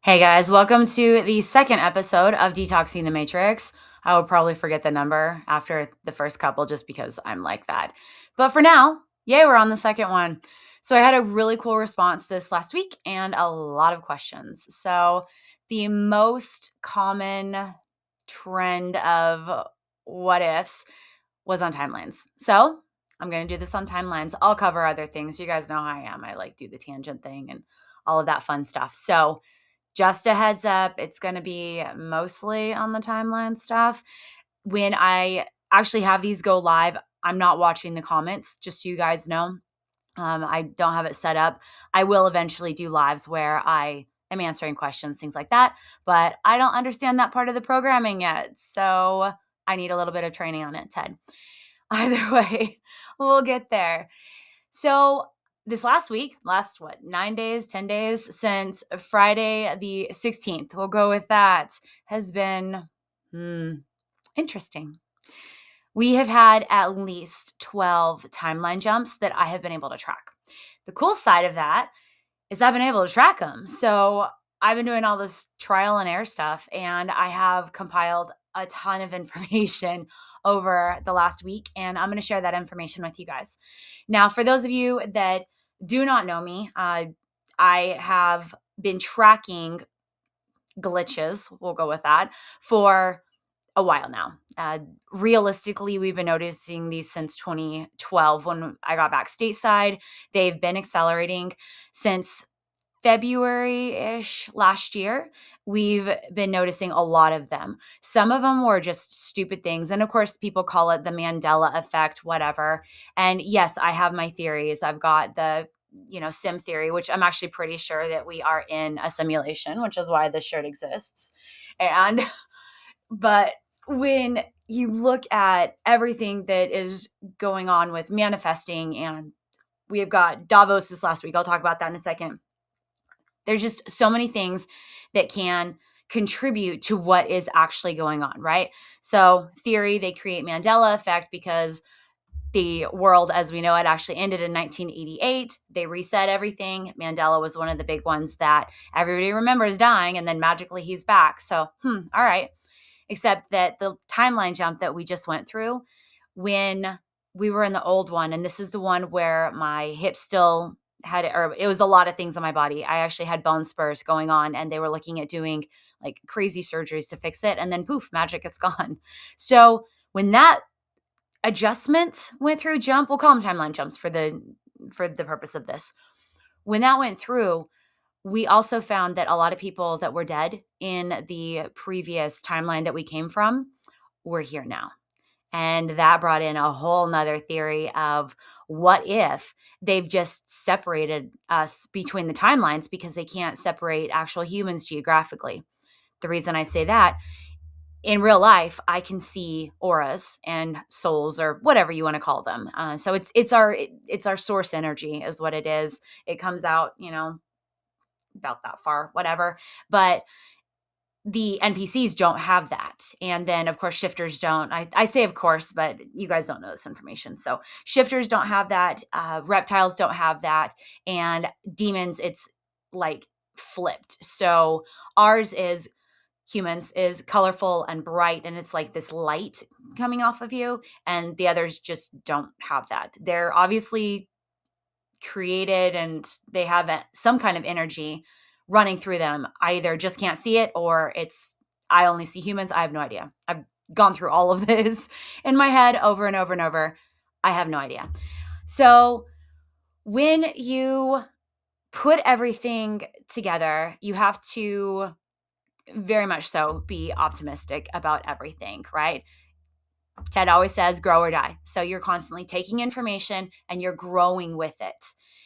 Hey guys, welcome to the second episode of Detoxing the Matrix. I will probably forget the number after the first couple just because I'm like that. But for now, yay, we're on the second one. So I had a really cool response this last week and a lot of questions. So the most common trend of what ifs was on timelines. So I'm going to do this on timelines. I'll cover other things. You guys know how I am. I like do the tangent thing and all of that fun stuff. So just a heads up, it's going to be mostly on the timeline stuff. When I actually have these go live, I'm not watching the comments, just so you guys know. I don't have it set up. I will eventually do lives where I am answering questions, things like that, but I don't understand that part of the programming yet. So I need a little bit of training on it, Ted. Either way, we'll get there. So this last week, 9 days, 10 days since Friday the 16th, we'll go with that, has been interesting. We have had at least 12 timeline jumps that I have been able to track. The cool side of that is I've been able to track them. So I've been doing all this trial and error stuff, and I have compiled a ton of information over the last week, and I'm going to share that information with you guys. Now, for those of you that do not know me, I have been tracking glitches, we'll go with that, for a while now. Realistically, we've been noticing these since 2012 when I got back stateside. They've been accelerating since February-ish last year. We've been noticing a lot of them. Some of them were just stupid things. And of course, people call it the Mandela effect, whatever. And yes, I have my theories. I've got the sim theory, which I'm actually pretty sure that we are in a simulation, which is why this shirt exists. But when you look at everything that is going on with manifesting, and we have got Davos this last week, I'll talk about that in a second. There's just so many things that can contribute to what is actually going on, right? So theory, they create Mandela effect because the world as we know it actually ended in 1988. They reset everything. Mandela was one of the big ones that everybody remembers dying, and then magically he's back. So, all right. Except that the timeline jump that we just went through, when we were in the old one, and this is the one where my hip still had, or it was a lot of things on my body. I actually had bone spurs going on, and they were looking at doing like crazy surgeries to fix it. And then poof, magic, it's gone. So when that adjustment went through, jump, we'll call them timeline jumps for the purpose of this. When that went through, we also found that a lot of people that were dead in the previous timeline that we came from were here now. And that brought in a whole nother theory of what if they've just separated us between the timelines because they can't separate actual humans geographically. The reason I say that, in real life, I can see auras and souls, or whatever you want to call them. So it's our source energy is what it is. It comes out, about that far, whatever. But the NPCs don't have that. And then, of course, shifters don't. I say, of course, but you guys don't know this information. So shifters don't have that. Reptiles don't have that. And demons, it's like flipped. So ours is, humans, is colorful and bright, and it's like this light coming off of you. And the others just don't have that. They're obviously created and they have some kind of energy running through them. I either just can't see it, or it's, I only see humans. I have no idea. I've gone through all of this in my head over and over and over. I have no idea. So when you put everything together, you have to very much so be optimistic about everything, right? Ted always says grow or die. So you're constantly taking information and you're growing with it.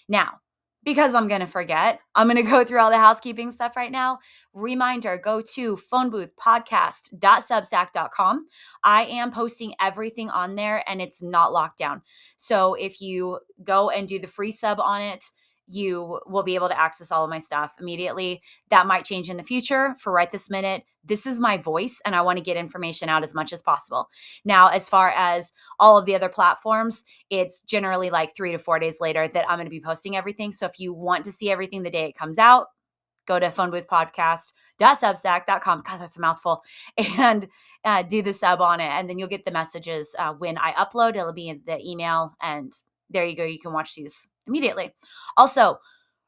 Now, because I'm going to forget, I'm going to go through all the housekeeping stuff right now. Reminder, go to phoneboothpodcast.substack.com. I am posting everything on there, and it's not locked down. So if you go and do the free sub on it, you will be able to access all of my stuff immediately. That might change in the future. For right this minute, this is my voice, and I want to get information out as much as possible. Now, as far as all of the other platforms, it's generally like 3 to 4 days later that I'm going to be posting everything. So if you want to see everything the day it comes out, go to funwithpodcast.substack.com. God, that's a mouthful. And do the sub on it. And then you'll get the messages when I upload. It'll be in the email. And there you go. You can watch these immediately. Also,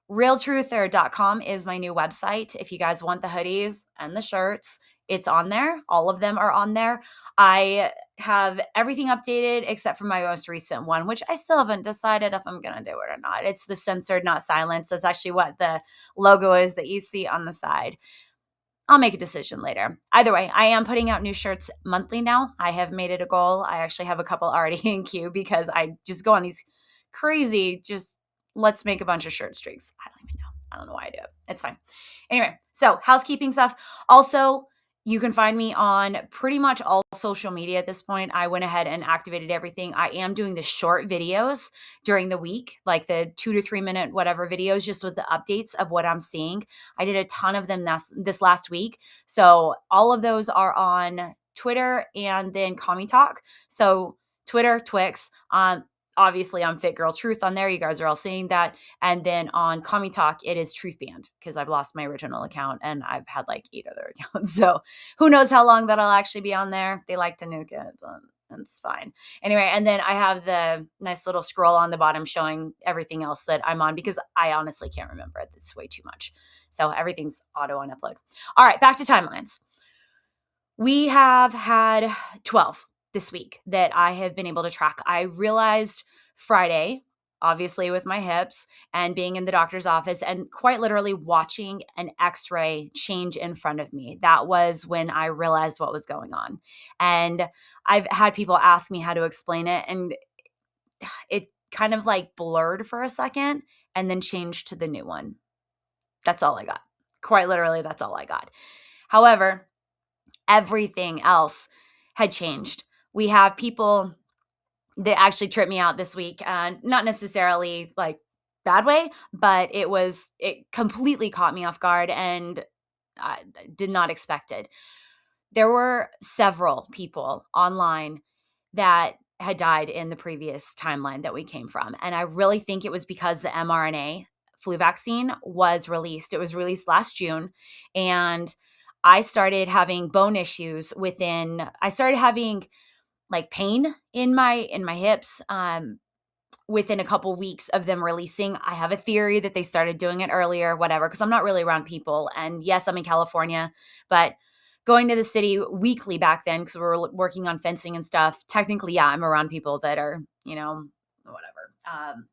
realtruther.com is my new website. If you guys want the hoodies and the shirts, it's on there. All of them are on there. I have everything updated except for my most recent one, which I still haven't decided if I'm going to do it or not. It's the censored, not silenced. That's actually what the logo is that you see on the side. I'll make a decision later. Either way, I am putting out new shirts monthly now. I have made it a goal. I actually have a couple already in queue because I just go on these crazy, just let's make a bunch of shirt streaks. I don't even know. I don't know why I do it. It's fine. Anyway, so housekeeping stuff. Also, you can find me on pretty much all social media at this point. I went ahead and activated everything. I am doing the short videos during the week, like the 2 to 3 minute whatever videos, just with the updates of what I'm seeing. I did a ton of them this last week. So all of those are on Twitter and then Commie Talk. So Twitter, Twix, obviously I'm Fit Girl Truth on there. You guys are all seeing that. And then on Commie Talk, it is Truth Band because I've lost my original account and I've had like 8 other accounts. So who knows how long that'll actually be on there. They like to nuke it, but it's fine. Anyway, and then I have the nice little scroll on the bottom showing everything else that I'm on because I honestly can't remember it. This is way too much. So everything's auto on upload. All right, back to timelines. We have had 12 this week that I have been able to track. I realized Friday, obviously with my hips and being in the doctor's office and quite literally watching an x-ray change in front of me. That was when I realized what was going on. And I've had people ask me how to explain it. And it kind of like blurred for a second and then changed to the new one. That's all I got. Quite literally, that's all I got. However, everything else had changed. We have people that actually tripped me out this week, not necessarily like bad way, but it completely caught me off guard and I did not expect it. There were several people online that had died in the previous timeline that we came from. And I really think it was because the mRNA flu vaccine was released. It was released last June. And I started having bone issues I started having like pain in my hips within a couple weeks of them releasing. I have a theory that they started doing it earlier, whatever, because I'm not really around people. And yes, I'm in California, but going to the city weekly back then because we were working on fencing and stuff. Technically, yeah, I'm around people that are, whatever,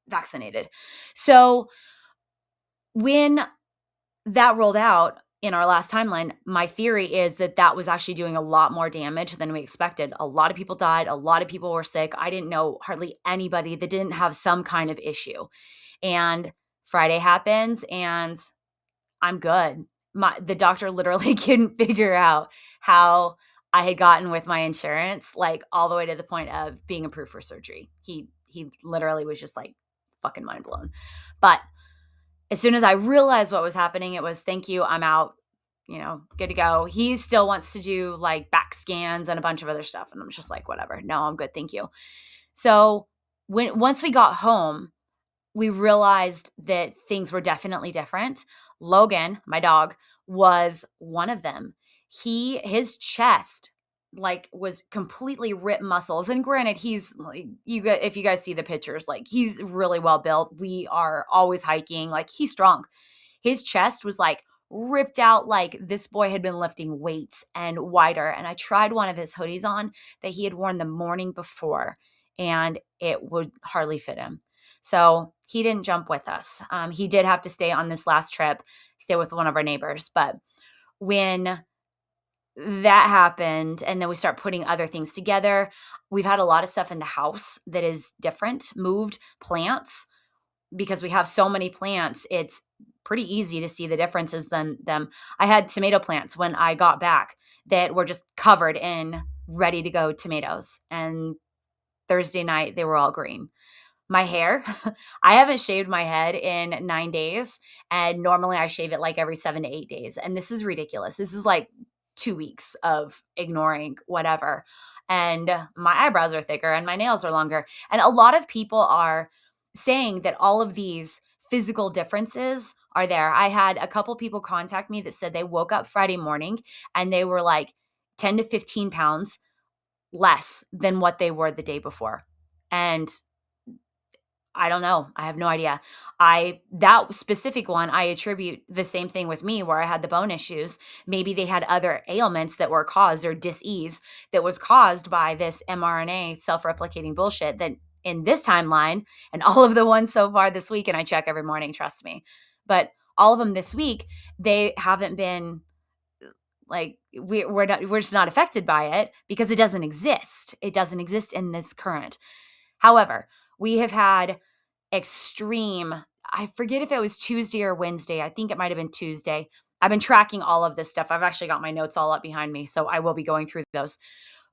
vaccinated. So when that rolled out in our last timeline, my theory is that was actually doing a lot more damage than we expected. A lot of people died. A lot of people were sick. I didn't know hardly anybody that didn't have some kind of issue. And Friday happens and I'm good. The doctor literally couldn't figure out how I had gotten with my insurance, like all the way to the point of being approved for surgery. He literally was just like fucking mind blown. But as soon as I realized what was happening, it was thank you, I'm out, good to go. He still wants to do like back scans and a bunch of other stuff. And I'm just like, whatever. No, I'm good. Thank you. So once we got home, we realized that things were definitely different. Logan, my dog, was one of them. His chest like was completely ripped muscles. And granted, he's like, if you guys see the pictures, like he's really well built. We are always hiking. Like he's strong. His chest was like ripped out. Like this boy had been lifting weights and wider. And I tried one of his hoodies on that he had worn the morning before and it would hardly fit him. So he didn't jump with us. He did have to stay on this last trip, stay with one of our neighbors. But when that happened and then we start putting other things together, we've had a lot of stuff in the house that is different, moved plants. Because we have so many plants, it's pretty easy to see the differences than them. I had tomato plants when I got back that were just covered in ready to go tomatoes. And Thursday night, they were all green. My hair, I haven't shaved my head in 9 days. And normally I shave it like every 7 to 8 days. And this is ridiculous. This is like 2 weeks of ignoring whatever. And my eyebrows are thicker and my nails are longer. And a lot of people are saying that all of these physical differences are there. I had a couple people contact me that said they woke up Friday morning and they were like 10 to 15 pounds less than what they were the day before. And I don't know. I have no idea. That specific one, I attribute the same thing with me where I had the bone issues. Maybe they had other ailments that were caused or dis-ease that was caused by this mRNA self-replicating bullshit that in this timeline and all of the ones so far this week, and I check every morning, trust me. But all of them this week, they haven't been like we're just not affected by it because it doesn't exist. It doesn't exist in this current. However, we have had extreme, I forget if it was Tuesday or Wednesday. I think it might have been Tuesday. I've been tracking all of this stuff. I've actually got my notes all up behind me, so I will be going through those.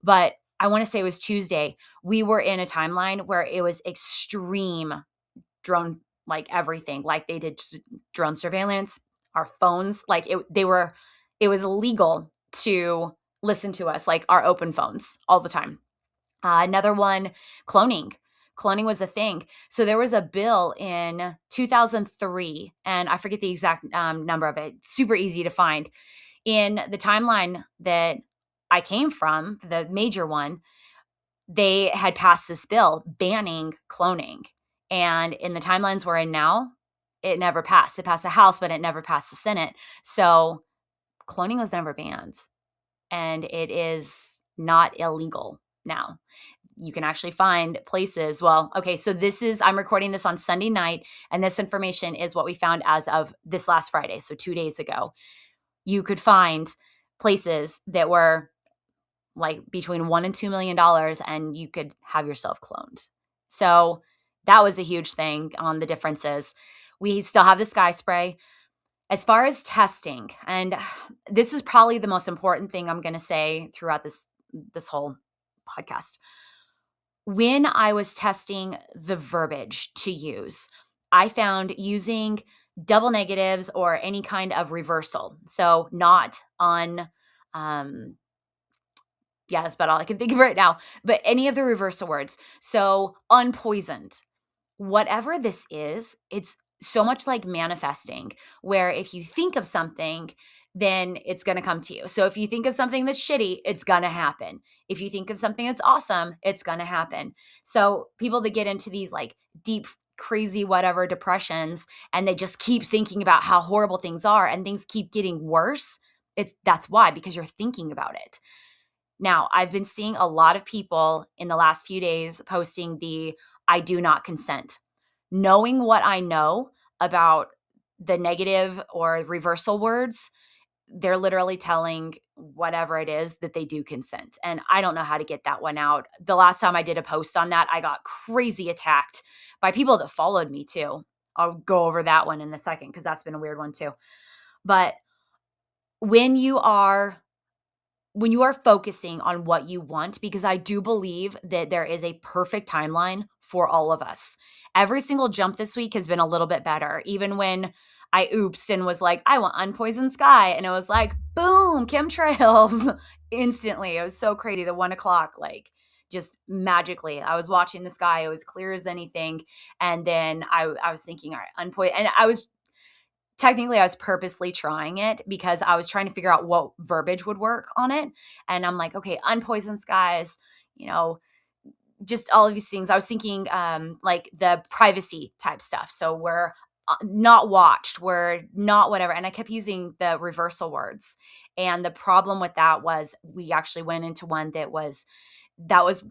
But I want to say it was Tuesday. We were in a timeline where it was extreme drone, like everything, like they did drone surveillance, our phones, like it was illegal to listen to us, like our open phones all the time. Another one, cloning. Cloning was a thing. So there was a bill in 2003, and I forget the exact number of it. Super easy to find. In the timeline that I came from, the major one, they had passed this bill banning cloning. And in the timelines we're in now, it never passed. It passed the House, but it never passed the Senate. So cloning was never banned. And it is not illegal now. You can actually find places. Well, okay, so I'm recording this on Sunday night, and this information is what we found as of this last Friday, so 2 days ago. You could find places that were like between $1 and $2 million, and you could have yourself cloned. So that was a huge thing on the differences. We still have the Sky Spray. As far as testing, and this is probably the most important thing I'm going to say throughout this whole podcast. When I was testing the verbiage to use, I found using double negatives or any kind of reversal. So not yeah, that's about all I can think of right now, but any of the reversal words. So unpoisoned, whatever this is, it's so much like manifesting, where if you think of something, then it's going to come to you. So if you think of something that's shitty, it's going to happen. If you think of something that's awesome, it's going to happen. So people that get into these like deep, crazy, whatever depressions, and they just keep thinking about how horrible things are and things keep getting worse, that's why, because you're thinking about it. Now, I've been seeing a lot of people in the last few days posting the I do not consent. Knowing what I know about the negative or reversal words, they're literally telling whatever it is that they do consent. And I don't know how to get that one out. The last time I did a post on that, I got crazy attacked by people that followed me too. I'll go over that one in a second because that's been a weird one too. But when you are focusing on what you want, because I do believe that there is a perfect timeline for all of us. Every single jump this week has been a little bit better. Even when I oopsed and was like, I want unpoisoned sky. And it was like, boom, chemtrails instantly. It was so crazy. The 1 o'clock, like just magically, I was watching the sky. It was clear as anything. And then I was thinking, all right, unpoisoned. And I was purposely trying it because I was trying to figure out what verbiage would work on it. And I'm like, okay, unpoisoned skies, just all of these things. I was thinking like the privacy type stuff. So we're not watched, we're not whatever. And I kept using the reversal words. And the problem with that was we actually went into one that was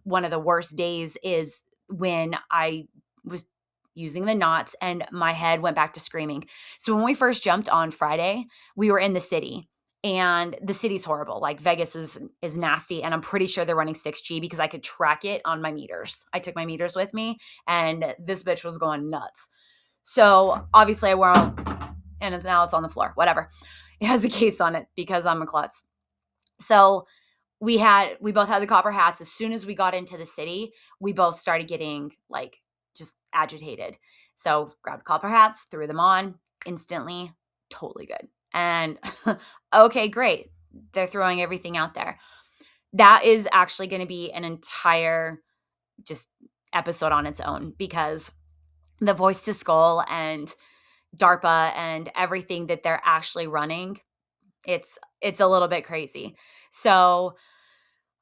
one of the worst days, is when I was using the knots and my head went back to screaming. So when we first jumped on Friday, we were in the city, and the city's horrible. Like Vegas is nasty, and I'm pretty sure they're running 6G because I could track it on my meters. I took my meters with me, and this bitch was going nuts. So obviously I won't, and now it's on the floor, whatever. It has a case on it because I'm a klutz. So we both had the copper hats. As soon as we got into the city, we both started getting like just agitated. So grabbed copper hats, threw them on instantly, totally good. And okay, great. They're throwing everything out there. That is actually going to be an entire just episode on its own, because the voice to skull and DARPA and everything that they're actually running, it's a little bit crazy. So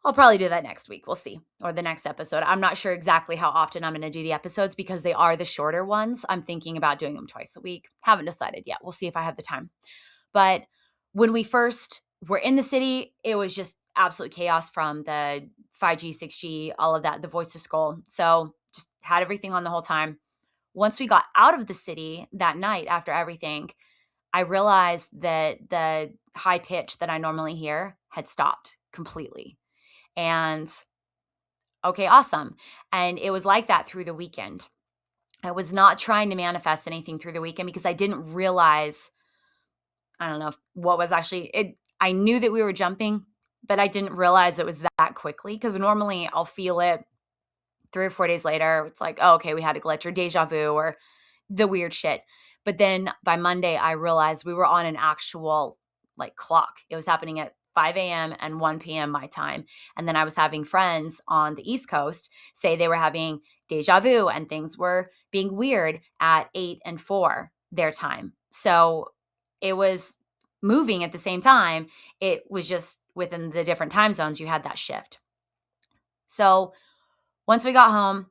I'll probably do that next week. We'll see. Or the next episode. I'm not sure exactly how often I'm going to do the episodes because they are the shorter ones. I'm thinking about doing them twice a week. Haven't decided yet. We'll see if I have the time. But when we first were in the city, it was just absolute chaos from the 5G, 6G, all of that, the voice to skull. So just had everything on the whole time. Once we got out of the city that night after everything, I realized that the high pitch that I normally hear had stopped completely. And okay, awesome. And it was like that through the weekend. I was not trying to manifest anything through the weekend because I didn't realize, I don't know what was actually it. I knew that we were jumping, but I didn't realize it was that quickly because normally I'll feel it 3 or 4 days later. It's like, oh, okay, we had a glitch or deja vu or the weird shit. But then by Monday, I realized we were on an actual like clock. It was happening at 5 a.m. and 1 p.m. my time. And then I was having friends on the East Coast say they were having deja vu and things were being weird at 8 and 4 their time. So it was moving at the same time. It was just within the different time zones, you had that shift. So once we got home,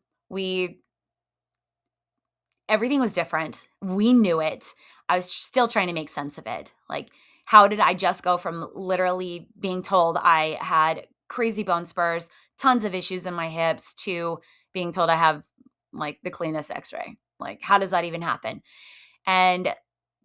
everything was different. We knew it. I was still trying to make sense of it. Like, how did I just go from literally being told I had crazy bone spurs, tons of issues in my hips, to being told I have like the cleanest x-ray? Like, how does that even happen? And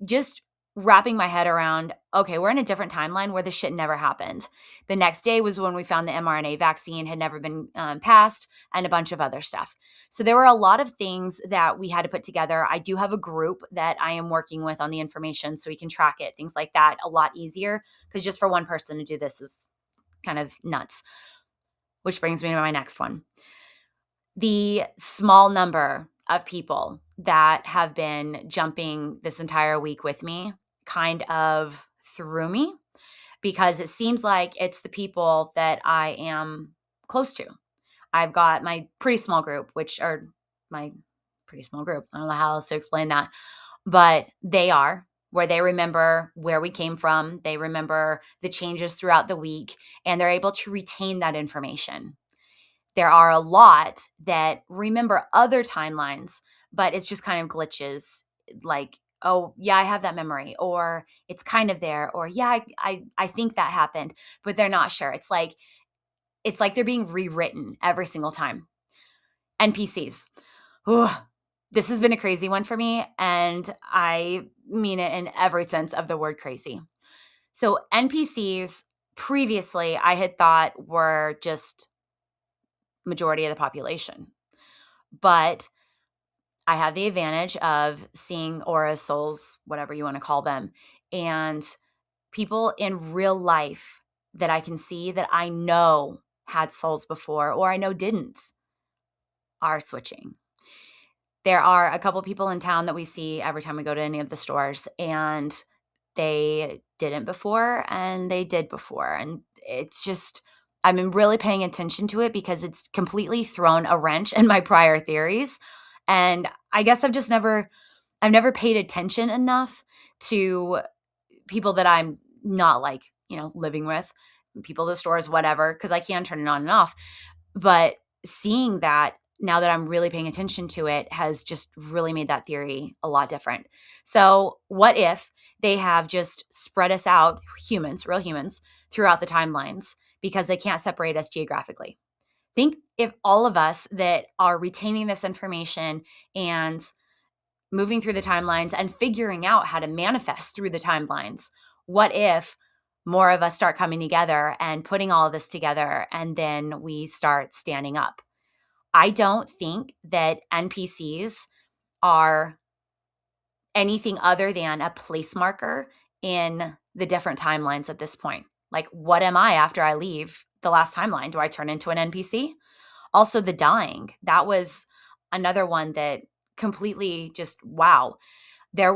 just wrapping my head around, okay, we're in a different timeline where this shit never happened. The next day was when we found the mRNA vaccine had never been passed and a bunch of other stuff. So there were a lot of things that we had to put together. I do have a group that I am working with on the information so we can track it, things like that, a lot easier, because just for one person to do this is kind of nuts. Which brings me to my next one. The small number of people that have been jumping this entire week with me kind of threw me because it seems like it's the people that I am close to. I've got my pretty small group, which are my pretty small group. I don't know how else to explain that, but they are where they remember where we came from. They remember the changes throughout the week, and they're able to retain that information. There are a lot that remember other timelines, but it's just kind of glitches like, oh, yeah, I have that memory, or it's kind of there, or yeah, I think that happened, but they're not sure. It's like they're being rewritten every single time. NPCs. Ooh, this has been a crazy one for me, and I mean it in every sense of the word crazy. So NPCs previously I had thought were just majority of the population. But I have the advantage of seeing auras, souls, whatever you want to call them, and people in real life that I can see that I know had souls before or I know didn't are switching. There are a couple people in town that we see every time we go to any of the stores, and they didn't before and they did before. And it's just, I've been really paying attention to it because it's completely thrown a wrench in my prior theories. And I guess I've never paid attention enough to people that I'm not like, living with, people at the stores, whatever, because I can turn it on and off. But seeing that now that I'm really paying attention to it has just really made that theory a lot different. So what if they have just spread us out, humans, real humans, throughout the timelines because they can't separate us geographically? Think if all of us that are retaining this information and moving through the timelines and figuring out how to manifest through the timelines, what if more of us start coming together and putting all of this together and then we start standing up? I don't think that NPCs are anything other than a place marker in the different timelines at this point. Like, what am I after I leave the last timeline? Do I turn into an NPC? Also, the dying. That was another one that completely just, wow. There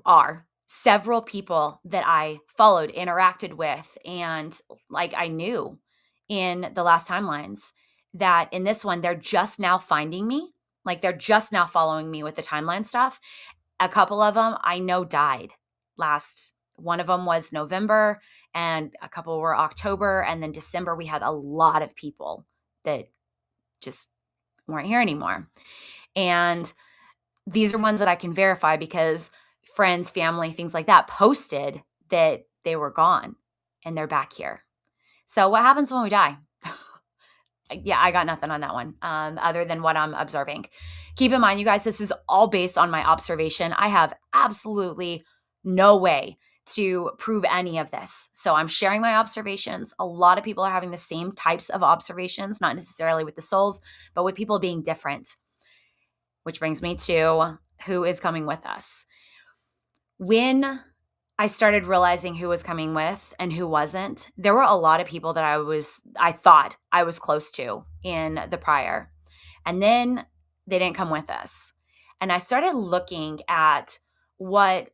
are several people that I followed, interacted with, and like I knew in the last timelines that in this one, they're just now finding me Like they're just now following me with the timeline stuff. A couple of them I know died one of them was November and a couple were October, and then December we had a lot of people that just weren't here anymore. And these are ones that I can verify because friends, family, things like that posted that they were gone and they're back here. So what happens when we die? Yeah, I got nothing on that one other than what I'm observing. Keep in mind, you guys, this is all based on my observation. I have absolutely no way to prove any of this. So I'm sharing my observations. A lot of people are having the same types of observations, not necessarily with the souls, but with people being different, which brings me to who is coming with us. When I started realizing who was coming with and who wasn't, there were a lot of people that I thought I was close to in the prior. And then they didn't come with us. And I started looking at what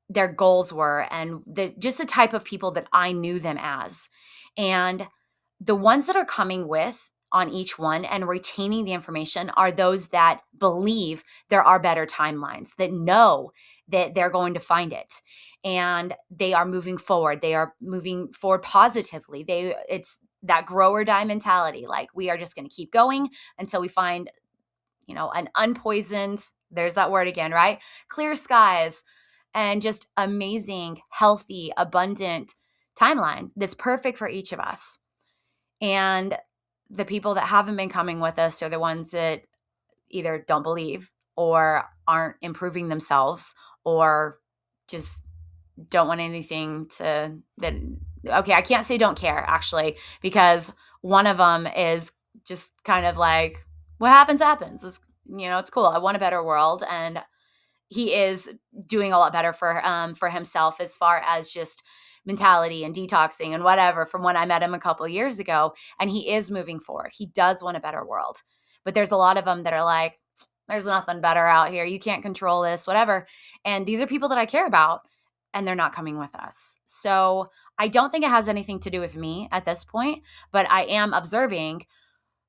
their goals were and just the type of people that I knew them as. And the ones that are coming with on each one and retaining the information are those that believe there are better timelines, that know that they're going to find it, and they are moving forward. They are moving forward positively. It's that grow or die mentality. Like, we are just going to keep going until we find, an unpoisoned, there's that word again, right? Clear skies and just amazing, healthy, abundant timeline that's perfect for each of us. And the people that haven't been coming with us are the ones that either don't believe or aren't improving themselves or just don't want anything okay, I can't say don't care actually, because one of them is just kind of like, what happens. It's cool. I want a better world. And he is doing a lot better for himself as far as just mentality and detoxing and whatever from when I met him a couple of years ago. And he is moving forward. He does want a better world. But there's a lot of them that are like, there's nothing better out here. You can't control this, whatever. And these are people that I care about, and they're not coming with us. So I don't think it has anything to do with me at this point, but I am observing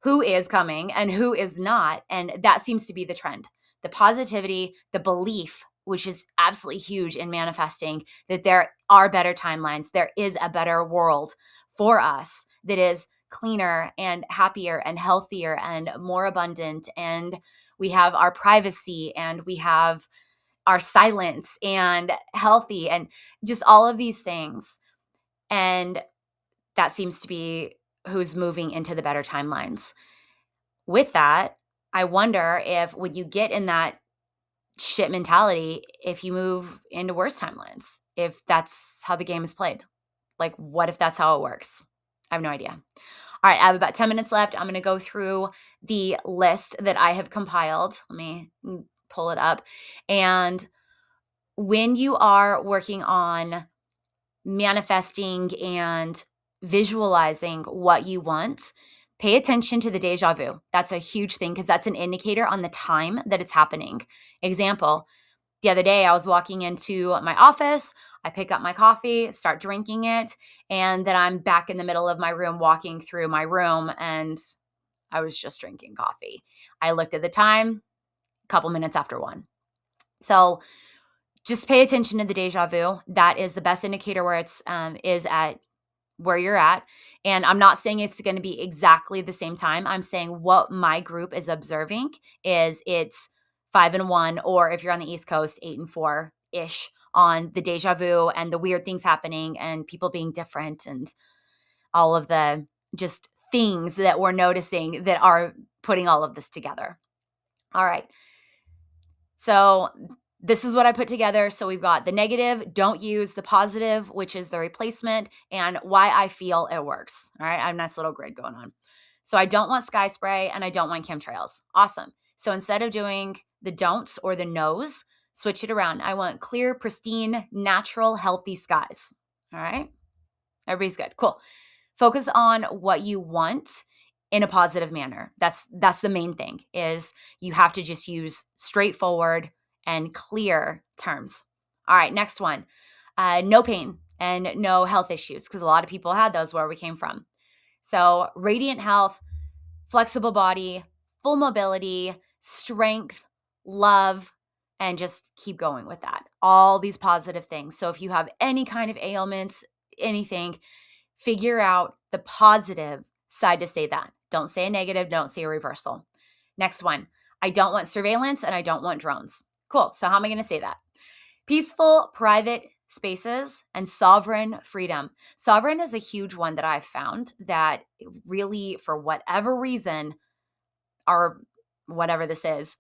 who is coming and who is not. And that seems to be the trend. The positivity, the belief, which is absolutely huge in manifesting, that there are better timelines. There is a better world for us that is cleaner and happier and healthier and more abundant. And we have our privacy and we have our silence and healthy and just all of these things. And that seems to be who's moving into the better timelines. With that, I wonder if when you get in that shit mentality, if you move into worse timelines, if that's how the game is played. Like, what if that's how it works? I have no idea. All right, I have about 10 minutes left. I'm going to go through the list that I have compiled. Let me pull it up. And when you are working on manifesting and visualizing what you want, pay attention to the deja vu. That's a huge thing because that's an indicator on the time that it's happening. Example, the other day I was walking into my office, I pick up my coffee, start drinking it, and then I'm back in the middle of my room walking through my room and I was just drinking coffee. I looked at the time, a couple minutes after 1. So just pay attention to the deja vu. That is the best indicator where it's is at where you're at. And I'm not saying it's going to be exactly the same time. I'm saying what my group is observing is it's 5 and 1, or if you're on the East Coast, 8 and 4-ish on the deja vu and the weird things happening and people being different and all of the just things that we're noticing that are putting all of this together. All right. So this is what I put together. So we've got the negative, don't use, the positive, which is the replacement, and why I feel it works. All right. I have a nice little grid going on. So I don't want sky spray and I don't want chemtrails. Awesome. So instead of doing the don'ts or the no's, switch it around. I want clear, pristine, natural, healthy skies. All right. Everybody's good. Cool. Focus on what you want in a positive manner. That's the main thing, is you have to just use straightforward and clear terms. All right, next one. No pain and no health issues, because a lot of people had those where we came from. So radiant health, flexible body, full mobility, strength, love, and just keep going with that. All these positive things. So if you have any kind of ailments, anything, figure out the positive side to say that. Don't say a negative, don't say a reversal. Next one, I don't want surveillance and I don't want drones. Cool. So how am I going to say that? Peaceful, private spaces and sovereign freedom. Sovereign is a huge one that I've found that really, for whatever reason, or whatever this is,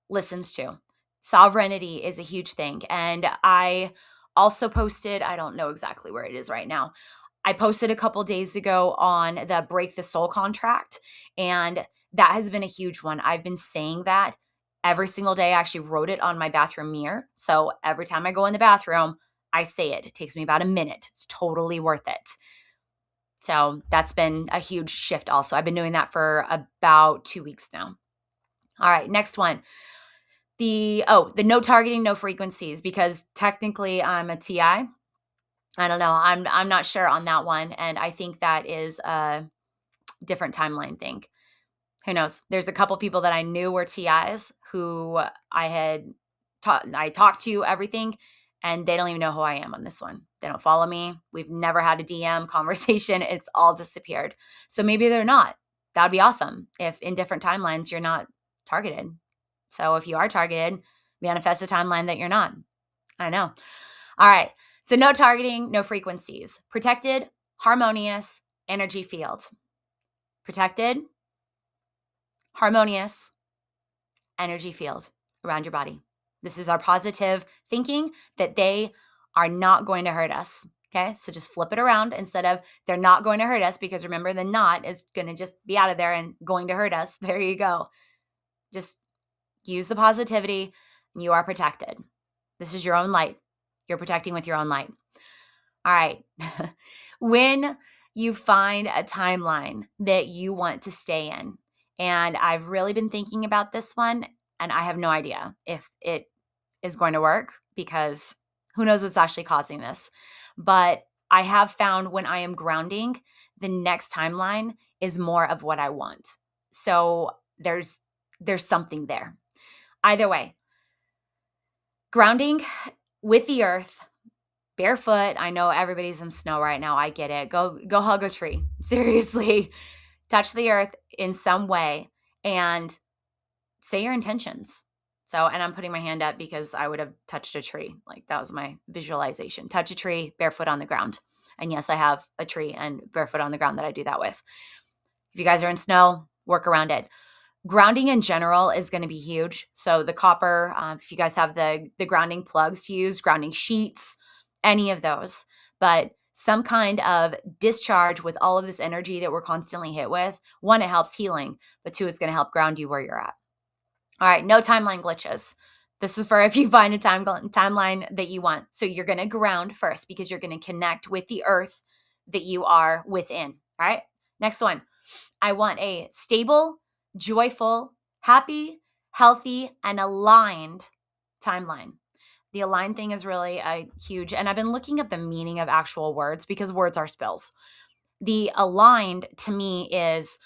listens to. Sovereignty is a huge thing. And I also posted, I don't know exactly where it is right now. I posted a couple days ago on the Break the Soul contract, and that has been a huge one. I've been saying that every single day. I actually wrote it on my bathroom mirror. So every time I go in the bathroom, I say it. It takes me about a minute. It's totally worth it. So that's been a huge shift also. I've been doing that for about 2 weeks now. All right, next one. The no targeting, no frequencies, because technically I'm a TI. I don't know. I'm not sure on that one. And I think that is a different timeline thing. Who knows? There's a couple people that I knew were TIs who I talked to everything, and they don't even know who I am on this one. They don't follow me. We've never had a DM conversation. It's all disappeared. So maybe they're not. That would be awesome if in different timelines you're not targeted. So if you are targeted, manifest a timeline that you're not. I know. All right. So no targeting, no frequencies. Protected, harmonious energy field. Protected, harmonious energy field around your body. This is our positive thinking that they are not going to hurt us. Okay, so just flip it around instead of they're not going to hurt us, because remember, the not is going to just be out of there and going to hurt us. There you go. Just use the positivity and you are protected. This is your own light. You're protecting with your own light. All right. When you find a timeline that you want to stay in, and I've really been thinking about this one, and I have no idea if it is going to work, because who knows what's actually causing this. But I have found when I am grounding, the next timeline is more of what I want. So there's something there. Either way, grounding with the earth, barefoot. I know everybody's in snow right now. I get it. Go hug a tree. Seriously, touch the earth in some way and say your intentions. So, and I'm putting my hand up because I would have touched a tree. Like, that was my visualization. Touch a tree, barefoot on the ground. And yes, I have a tree and barefoot on the ground that I do that with. If you guys are in snow, work around it. Grounding in general is going to be huge. So the copper, if you guys have the grounding plugs to use, grounding sheets, any of those, but some kind of discharge with all of this energy that we're constantly hit with. One, it helps healing, but two, it's going to help ground you where you're at. All right, no timeline glitches. This is for if you find a timeline that you want. So you're going to ground first, because you're going to connect with the earth that you are within. All right, next one. I want a stable, joyful, happy, healthy, and aligned timeline. The aligned thing is really a huge, and I've been looking up the meaning of actual words, because words are spells. The aligned to me is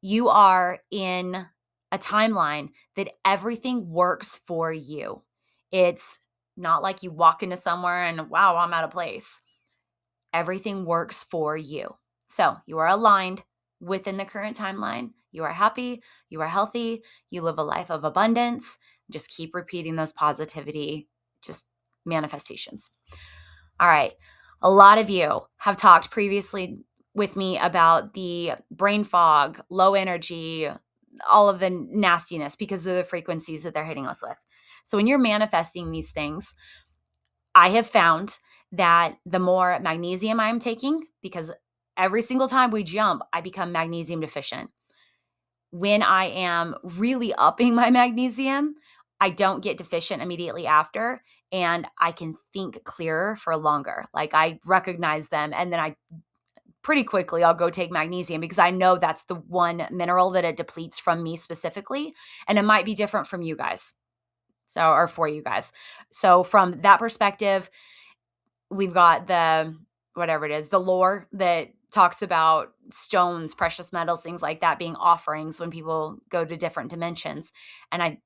you are in a timeline that everything works for you. It's not like you walk into somewhere and, wow, I'm out of place. Everything works for you. So you are aligned within the current timeline. You are happy. You are healthy. You live a life of abundance. Just keep repeating those positivity, just manifestations. All right. A lot of you have talked previously with me about the brain fog, low energy, all of the nastiness because of the frequencies that they're hitting us with. So when you're manifesting these things, I have found that the more magnesium I'm taking, because every single time we jump, I become magnesium deficient. When I am really upping my magnesium, I don't get deficient immediately after, and I can think clearer for longer. Like, I recognize them, and then I pretty quickly I'll go take magnesium, because I know that's the one mineral that it depletes from me specifically, and it might be different from you guys. So, or for you guys. So from that perspective, we've got the, whatever it is, the lore that talks about stones, precious metals, things like that being offerings when people go to different dimensions. And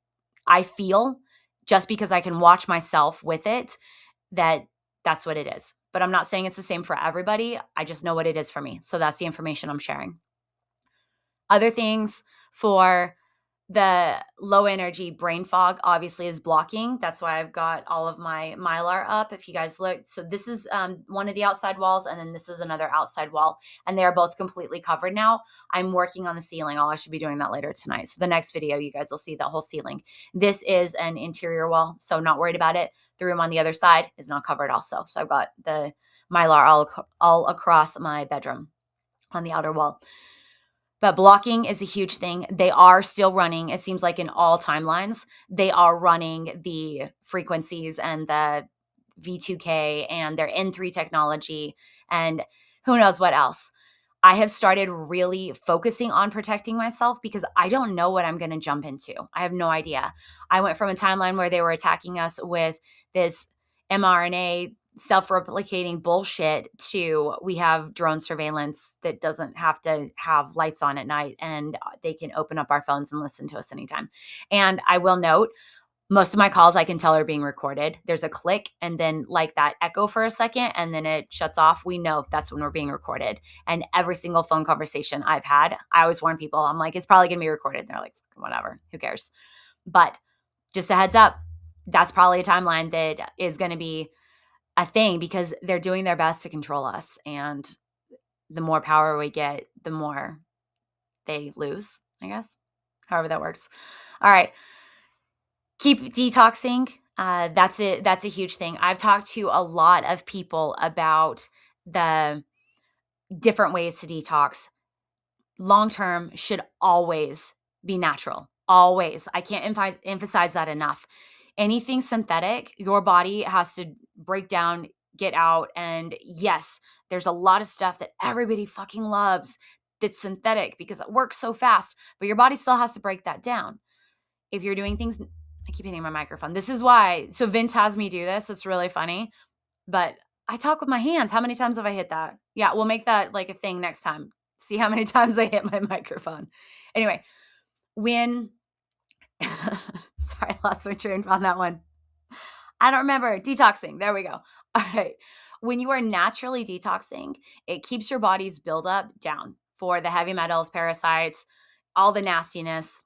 I feel, just because I can watch myself with it, that that's what it is. But I'm not saying it's the same for everybody. I just know what it is for me. So that's the information I'm sharing. Other things for the low energy brain fog obviously is blocking. That's why I've got all of my Mylar up. If you guys look, so this is one of the outside walls, and then this is another outside wall, and they are both completely covered now. I'm working on the ceiling. I should be doing that later tonight. So the next video, you guys will see the whole ceiling. This is an interior wall, so not worried about it. The room on the other side is not covered also. So I've got the Mylar all across my bedroom on the outer wall. But blocking is a huge thing. They are still running. It seems like in all timelines, they are running the frequencies and the V2K and their N3 technology and who knows what else. I have started really focusing on protecting myself because I don't know what I'm going to jump into. I have no idea. I went from a timeline where they were attacking us with this mRNA self-replicating bullshit to we have drone surveillance that doesn't have to have lights on at night, and they can open up our phones and listen to us anytime. And I will note, most of my calls I can tell are being recorded. There's a click and then like that echo for a second and then it shuts off. We know that's when we're being recorded. And every single phone conversation I've had, I always warn people, I'm like, it's probably going to be recorded. And they're like, whatever, who cares? But just a heads up, that's probably a timeline that is going to be a thing because they're doing their best to control us. And the more power we get, the more they lose, I guess. However that works. All right. Keep detoxing. That's it. That's a huge thing. I've talked to a lot of people about the different ways to detox. Long-term should always be natural. Always. I can't emphasize that enough. Anything synthetic, your body has to break down, get out. And yes, there's a lot of stuff that everybody fucking loves that's synthetic because it works so fast, but your body still has to break that down. If you're doing things, I keep hitting my microphone. This is why. So Vince has me do this. It's really funny, but I talk with my hands. How many times have I hit that? Yeah, we'll make that like a thing next time. See how many times I hit my microphone. Anyway, when sorry, I lost my train on that one. I don't remember. Detoxing. There we go. All right. When you are naturally detoxing, it keeps your body's buildup down for the heavy metals, parasites, all the nastiness.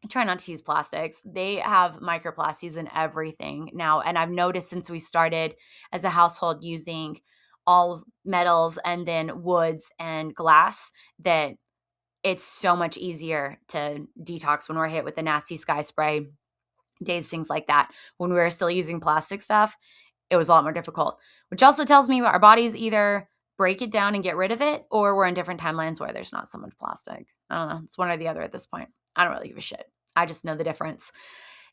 I try not to use plastics. They have microplastics in everything now. And I've noticed since we started as a household using all metals and then woods and glass that it's so much easier to detox when we're hit with the nasty sky spray days, things like that. When we were still using plastic stuff, it was a lot more difficult, which also tells me our bodies either break it down and get rid of it, or we're in different timelines where there's not so much plastic. I don't know. It's one or the other at this point. I don't really give a shit. I just know the difference.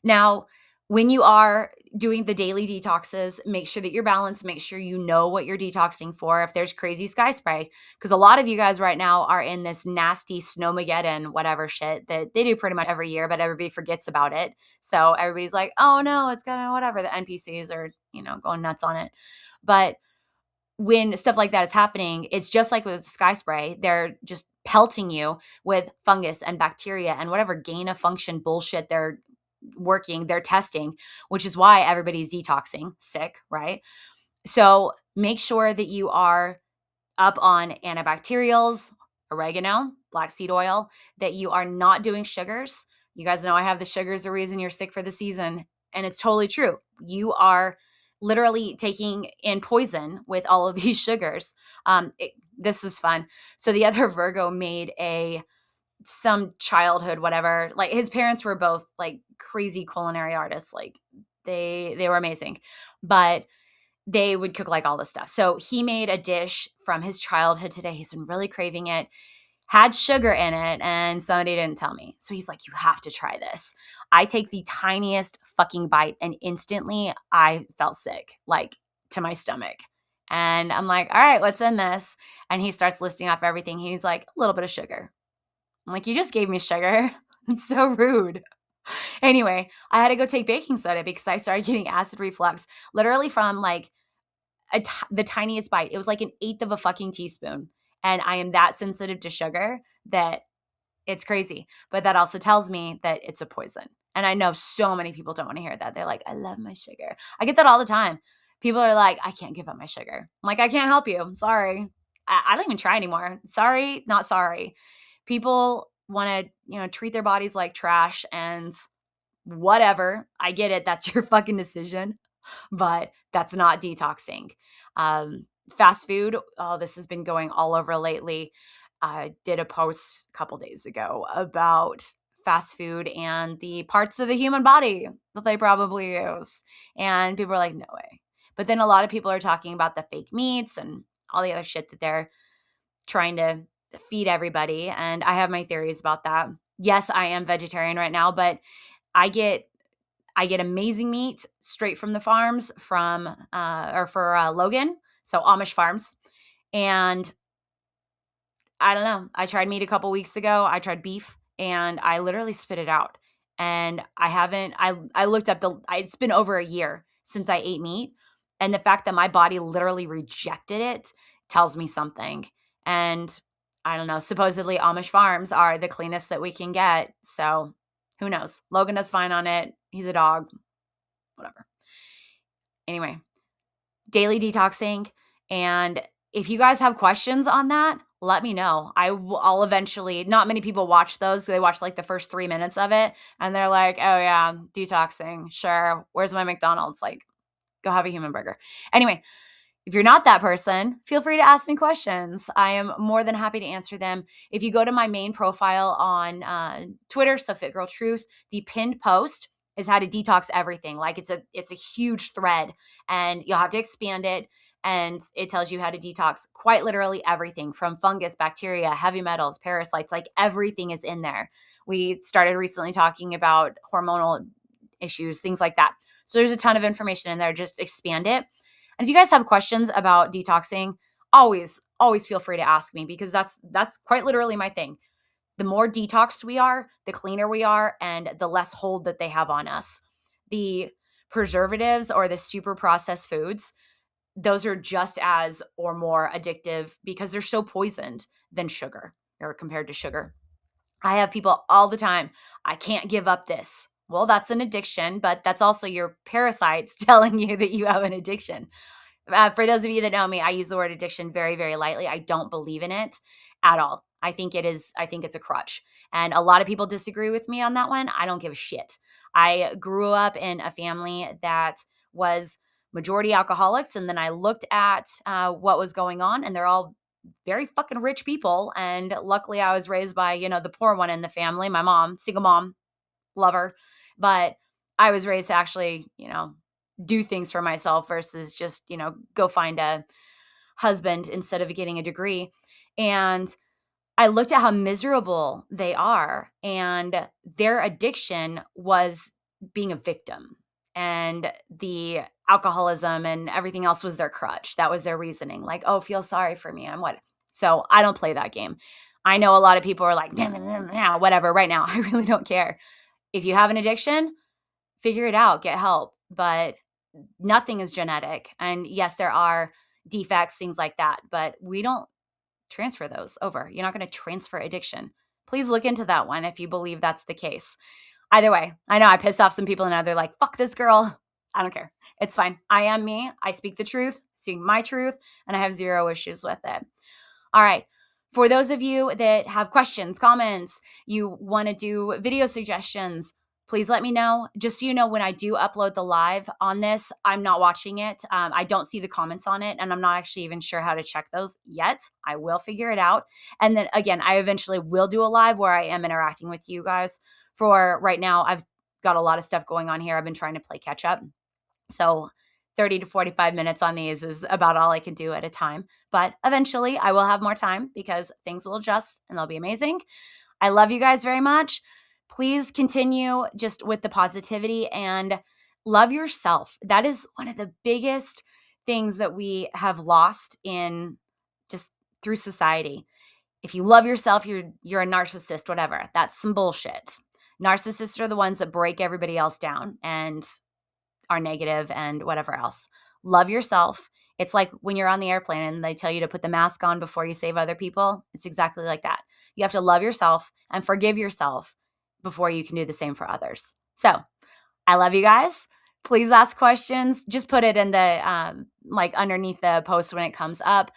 Now, when you are doing the daily detoxes, make sure that you're balanced. Make sure you know what you're detoxing for. If there's crazy sky spray, because a lot of you guys right now are in this nasty snowmageddon, whatever shit that they do pretty much every year, but everybody forgets about it. So everybody's like, oh no, it's gonna whatever. The NPCs are, going nuts on it. But when stuff like that is happening, it's just like with sky spray. They're just pelting you with fungus and bacteria and whatever gain of function bullshit they're testing, which is why everybody's detoxing sick, right? So make sure that you are up on antibacterials, oregano, black seed oil, that you are not doing sugars. You guys know I have the sugars a reason you're sick for the season. And it's totally true. You are literally taking in poison with all of these sugars. This is fun. So the other Virgo made some childhood, whatever, like his parents were both like crazy culinary artists. Like they were amazing, but they would cook like all this stuff. So he made a dish from his childhood today. He's been really craving it, had sugar in it, and somebody didn't tell me. So he's like, you have to try this. I take the tiniest fucking bite and instantly I felt sick, like to my stomach. And I'm like, all right, what's in this? And he starts listing off everything. He's like, a little bit of sugar. I'm like, you just gave me sugar. It's so rude. Anyway, I had to go take baking soda because I started getting acid reflux literally from like the tiniest bite. It was like an eighth of a fucking teaspoon. And I am that sensitive to sugar that it's crazy. But that also tells me that it's a poison. And I know so many people don't want to hear that. They're like, I love my sugar. I get that all the time. People are like, I can't give up my sugar. I'm like, I can't help you. I'm sorry. I don't even try anymore. Sorry, not sorry. People want to, treat their bodies like trash and whatever. I get it. That's your fucking decision, but that's not detoxing. Fast food. Oh, this has been going all over lately. I did a post a couple days ago about fast food and the parts of the human body that they probably use. And people are like, no way. But then a lot of people are talking about the fake meats and all the other shit that they're trying to feed everybody. And I have my theories about that. Yes, I am vegetarian right now, but I get amazing meat straight from the farms for Logan, so Amish farms. And I don't know. I tried meat a couple weeks ago. I tried beef and I literally spit it out. And I looked up it's been over a year since I ate meat. And the fact that my body literally rejected it tells me something. And I don't know, supposedly Amish farms are the cleanest that we can get. So who knows? Logan does fine on it. He's a dog, whatever. Anyway, daily detoxing. And if you guys have questions on that, let me know. I'll eventually, not many people watch those. They watch like the first 3 minutes of it and they're like, oh yeah, detoxing. Sure. Where's my McDonald's? Like, go have a human burger. Anyway, if you're not that person, feel free to ask me questions. I am more than happy to answer them. If you go to my main profile on Twitter, so Fit Girl Truth, the pinned post is how to detox everything. Like it's a huge thread and you'll have to expand it. And it tells you how to detox quite literally everything from fungus, bacteria, heavy metals, parasites, like everything is in there. We started recently talking about hormonal issues, things like that. So there's a ton of information in there. Just expand it. And if you guys have questions about detoxing, always feel free to ask me because that's quite literally my thing. The more detoxed we are, the cleaner we are, and the less hold that they have on us. The preservatives or the super processed foods, those are just as or more addictive because they're so poisoned than sugar or compared to sugar. I have people all the time, I can't give up this. Well, that's an addiction, but that's also your parasites telling you that you have an addiction. For those of you that know me, I use the word addiction very, very lightly. I don't believe in it at all. I think it's a crutch. And a lot of people disagree with me on that one. I don't give a shit. I grew up in a family that was majority alcoholics. And then I looked at what was going on and they're all very fucking rich people. And luckily I was raised by, the poor one in the family, my mom, single mom, lover. But I was raised to actually, do things for myself versus just, go find a husband instead of getting a degree. And I looked at how miserable they are and their addiction was being a victim and the alcoholism and everything else was their crutch. That was their reasoning. Like, oh, feel sorry for me. I'm what? So I don't play that game. I know a lot of people are like, nah, whatever right now. I really don't care. If you have an addiction, figure it out, get help. But nothing is genetic. And yes, there are defects, things like that, but we don't transfer those over. You're not going to transfer addiction. Please look into that one if you believe that's the case. Either way, I know I pissed off some people and now they're like, fuck this girl. I don't care. It's fine. I am me. I speak the truth, speak my truth, and I have zero issues with it. All right. For those of you that have questions, comments, you want to do video suggestions, please let me know. Just so you know, when I do upload the live on this, I'm not watching it. I don't see the comments on it, and I'm not actually even sure how to check those yet. I will figure it out. And then again, I eventually will do a live where I am interacting with you guys. For right now, I've got a lot of stuff going on here. I've been trying to play catch up. So 30 to 45 minutes on these is about all I can do at a time. But eventually I will have more time because things will adjust and they'll be amazing. I love you guys very much. Please continue just with the positivity and love yourself. That is one of the biggest things that we have lost in just through society. If you love yourself, you're a narcissist, whatever. That's some bullshit. Narcissists are the ones that break everybody else down and are negative and whatever else. Love yourself. It's like when you're on the airplane and they tell you to put the mask on before you save other people. It's exactly like that. You have to love yourself and forgive yourself before you can do the same for others. So I love you guys. Please ask questions. Just put it in the like underneath the post when it comes up.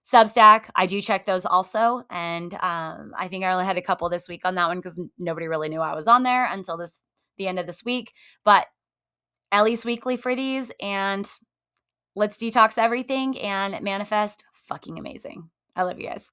Substack, I do check those also. And I think I only had a couple this week on that one because nobody really knew I was on there until the end of this week. But at least weekly for these. And let's detox everything and manifest fucking amazing. I love you guys.